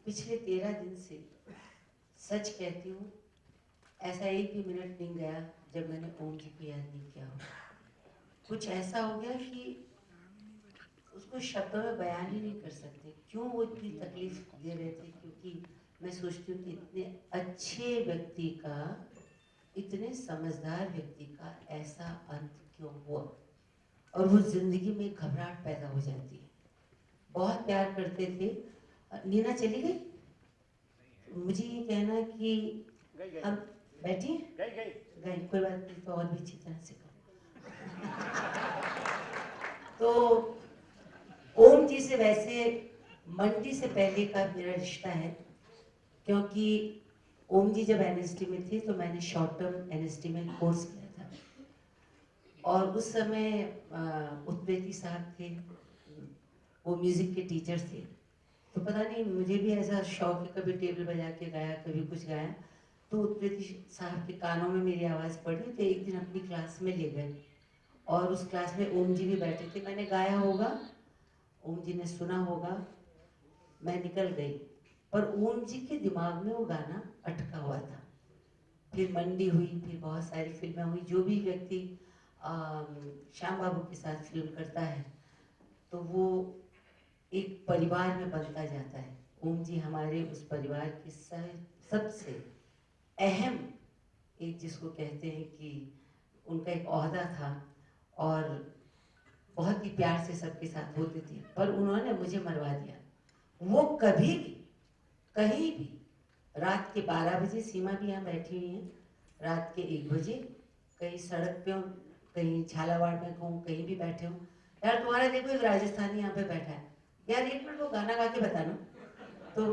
पिछले 13 दिन से सच कहती हूँ, ऐसा एक भी मिनट नहीं गया जब मैंने ओम जी को याद नहीं किया हो। कुछ ऐसा हो गया कि उसको शब्दों में बयान ही नहीं कर सकते क्यों वो इतनी तकलीफ दे रहे थे। क्योंकि मैं सोचती हूँ कि इतने अच्छे व्यक्ति का, इतने समझदार व्यक्ति का ऐसा अंत क्यों हुआ, और वो जिंदगी में घबराहट पैदा हो जाती है। बहुत प्यार करते थे। नीना चली गई। मुझे ये कहना कि हम बैठी गई, कोई बात नहीं, तो और भी अच्छी तरह से करो। तो ओम जी से वैसे मंडी से पहले का मेरा रिश्ता है, क्योंकि ओम जी जब एनएसडी में थे तो मैंने शॉर्ट टर्म एनएसडी में कोर्स किया था, और उस समय उत्पेती साहब थे, वो म्यूजिक के टीचर थे। तो पता नहीं, मुझे भी ऐसा शौक है, कभी टेबल बजा के गाया, कभी कुछ गाया। तो उत्पेती साहब के कानों में मेरी आवाज़ पड़ी, तो एक दिन अपनी क्लास में ले गए, और उस क्लास में ओम जी भी बैठे थे। मैंने गाया होगा, ओम जी ने सुना होगा, मैं निकल गई, पर ओम जी के दिमाग में वो गाना अटका हुआ था। फिर मंडी हुई, फिर बहुत सारी फिल्में हुई। जो भी व्यक्ति श्याम बाबू के साथ फिल्म करता है तो वो एक परिवार में बनता जाता है। ओम जी हमारे उस परिवार के सबसे अहम, एक जिसको कहते हैं कि उनका एक ओहदा था, और बहुत ही प्यार से सबके साथ होते थे। पर उन्होंने मुझे मरवा दिया। वो कभी भी, कहीं भी, रात के 12 बजे, सीमा भी यहाँ बैठी हुई है, रात के 1 बजे कहीं सड़क पे हो, कहीं झालावाड़ में कहूँ, कहीं भी बैठे हो, यार तुम्हारा देखो एक राजस्थानी यहाँ पे बैठा है, यार एक मिनट वो गाना गा के बताना। तो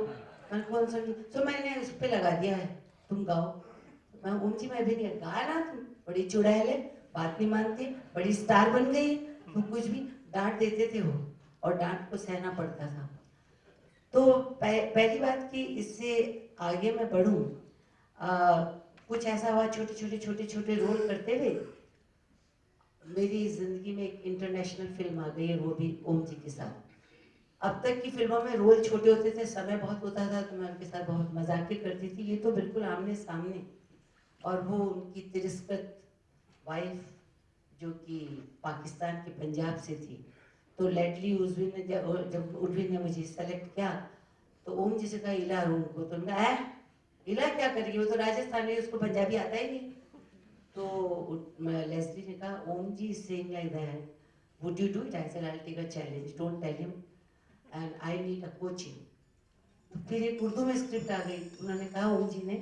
मैं कौन सा, तो मैंने उस पर लगा दिया है, तुम गाओ। मैं ओम जी, मैं भी नहीं गाना, तुम बड़ी चुड़ैल है, बात नहीं मानती, बड़ी स्टार बन गई, तुम कुछ भी। डांट देते थे वो, और डांट को सहना पड़ता था। तो पहली बात कि इससे आगे मैं बढ़ूं, कुछ ऐसा हुआ, छोटे छोटे छोटे छोटे रोल करते हुए मेरी जिंदगी में एक इंटरनेशनल फिल्म आ गई है, वो भी ओम जी के साथ। अब तक की फिल्मों में रोल छोटे होते थे, समय बहुत होता था, तो मैं उनके साथ बहुत मजाक करती थी। ये तो बिल्कुल आमने सामने, और वो उनकी तिरस्कृत वाइफ जो कि पाकिस्तान के पंजाब से थी। तो लेटली उर्विन ने, जब उर्विन ने मुझे सेलेक्ट किया, तो ओम जी से कहा इला रूम को, तो उन्होंने है इला क्या करेगी, वो तो राजस्थानी, उसको पंजाबी आता ही नहीं। तो लेस्ली ने कहा Om ji is saying like that, would you do it? I said I will take a challenge, don't tell him, and I need a coaching. तो फिर एक उर्दू में स्क्रिप्ट आ गई। उन्होंने कहा ओम जी ने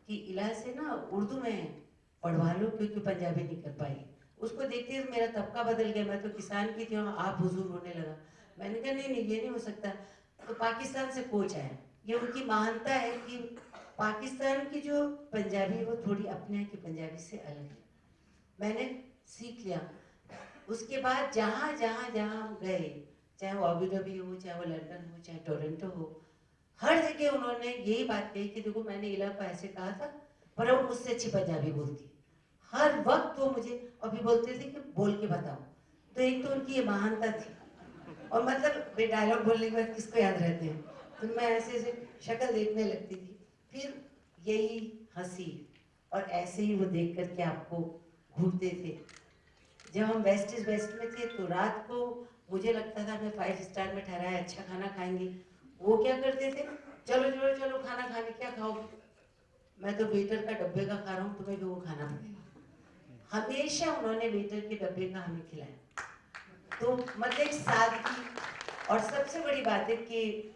कि इला से ना उर्दू में पढ़वा लो, क्योंकि पंजाबी नहीं कर पाई। उसको देखते ही मेरा तबका बदल गया, मैं तो किसान की थी, आप हुजूर होने लगा। मैंने कहा नहीं नहीं, ये नहीं हो सकता। तो पाकिस्तान से कोच आया। ये उनकी महानता है कि पाकिस्तान की जो पंजाबी है वो थोड़ी अपने यहाँ की पंजाबी से अलग है। मैंने सीख लिया। उसके बाद जहाँ जहाँ जहाँ हम गए, चाहे वो अबू धाबी हो, चाहे वो लंदन हो, चाहे टोरंटो हो, हर जगह उन्होंने यही बात कही कि देखो मैंने इला को ऐसे कहा था, पर वो मुझसे अच्छी पंजाबी बोलती। हर वक्त वो मुझे अभी बोलते थे कि बोल के बताओ। तो एक तो उनकी ये महानता थी, और मतलब वे डायलॉग बोलने के बाद किसको याद रहते हैं, तो मैं ऐसे ऐसे शक्ल देखने लगती थी। फिर यही हंसी, और ऐसे ही वो देख करके आपको घूरते थे। जब हम वेस्ट इज वेस्ट में थे तो रात को मुझे लगता था हमें 5 स्टार में ठहराया, अच्छा खाना खाएंगे। वो क्या करते थे, चलो चलो चलो खाना खाने, क्या खाओगे? मैं तो वेटर का डब्बे का खा रहा हूँ, तुम्हें भी वो खाना पड़ेगा। हमेशा उन्होंने वेटर के डब्बे का हमें खिलाया। तो मतलब एक सादगी। और सबसे बड़ी बात है कि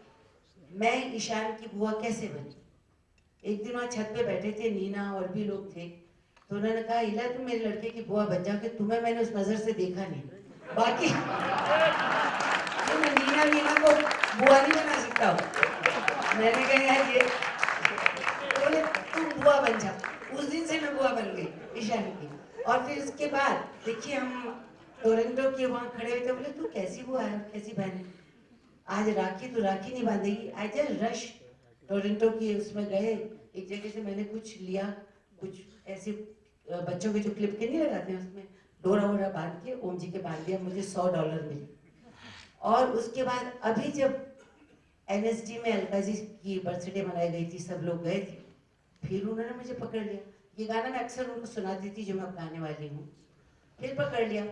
मैं ईशान की बुआ कैसे बनी। एक दिन वहाँ छत पे बैठे थे, नीना और भी लोग थे, तो उन्होंने कहा इला तुम मेरे लड़के की बुआ बन जाओ, कि तुम्हें मैंने उस नजर से देखा नहीं, बाकी तो मैं नीना को बुआ नहीं बना सकता हूँ। मैंने कहा यार ये, तो बोले तुम बुआ बन जाओ। उस दिन से मैं बुआ बन गई ईशान की। और फिर उसके बाद देखिए हम टोरंटो के वहाँ खड़े हुए थे, बोले तू कैसी बुआ है, कैसी बहन है, आज राखी तो राखी नहीं बांधेगी। आई जस्ट रश टोरंटो की उसमें गए, एक जगह से मैंने कुछ लिया, कुछ ऐसे बच्चों के जो क्लिप के नहीं लगाते हैं, उसमें डोरा वोरा बांध के ओम जी के बांध दिया, मुझे $100 मिले। और उसके बाद अभी जब एनएसडी में अलका जी की बर्थडे मनाई गई थी, सब लोग गए थे। फिर उन्होंने मुझे पकड़ लिया, ये गाना मैं अक्सर उनको सुनाती थी जो मैं गाने वाली हूँ। फिर पकड़ लिया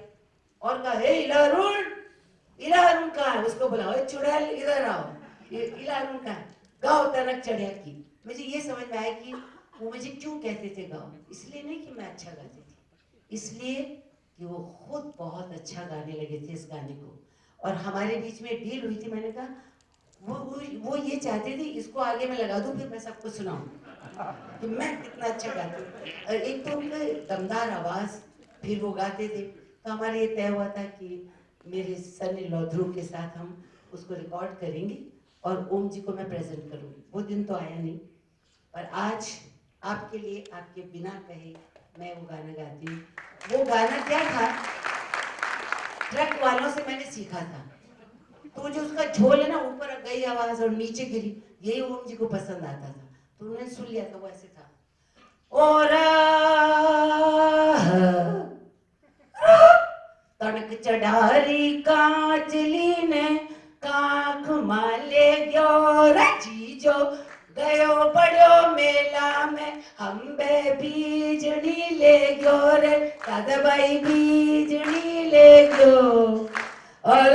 और कहा, हे इला अरुण कहाँ है, उसको बुलाओ, चुड़ैल इधर आओ, इला अरुण कहाँ है, गाओ तनक चढ़िया की। मुझे ये समझ में आया कि वो मुझे क्यों कहते थे गाओ, इसलिए नहीं कि मैं अच्छा गाती थी, इसलिए कि वो खुद बहुत अच्छा गाने लगे थे इस गाने को। और हमारे बीच में डील हुई थी, मैंने कहा वो ये चाहते थे इसको आगे में लगा दूं, फिर मैं सबको सुनाऊं कि मैं कितना अच्छा गाती हूँ। और एक तो उनका दमदार आवाज, फिर वो गाते थे, तो हमारा ये तय हुआ था कि मेरे सन इन लॉ ध्रुव के साथ हम उसको रिकॉर्ड करेंगे और ओम जी को मैं प्रेजेंट करूंगी। वो दिन तो आया नहीं, पर आज आपके लिए आपके बिना कहे मैं वो गाना गाती हूँ। वो गाना क्या था, ट्रक वालों से मैंने सीखा था, तो जो उसका झोल है ना, ऊपर गई आवाज और नीचे गिरी, यही ओम जी को पसंद आता था, तो उन्होंने सुन लिया था। वो ऐसे था, और तड़क चढ़ारी कांचली ने काख माले गयो जीजो गयो बड़ो मेला में हम बे बीजनी ले गयो रे दादा भाई बीजनी ले गयो। और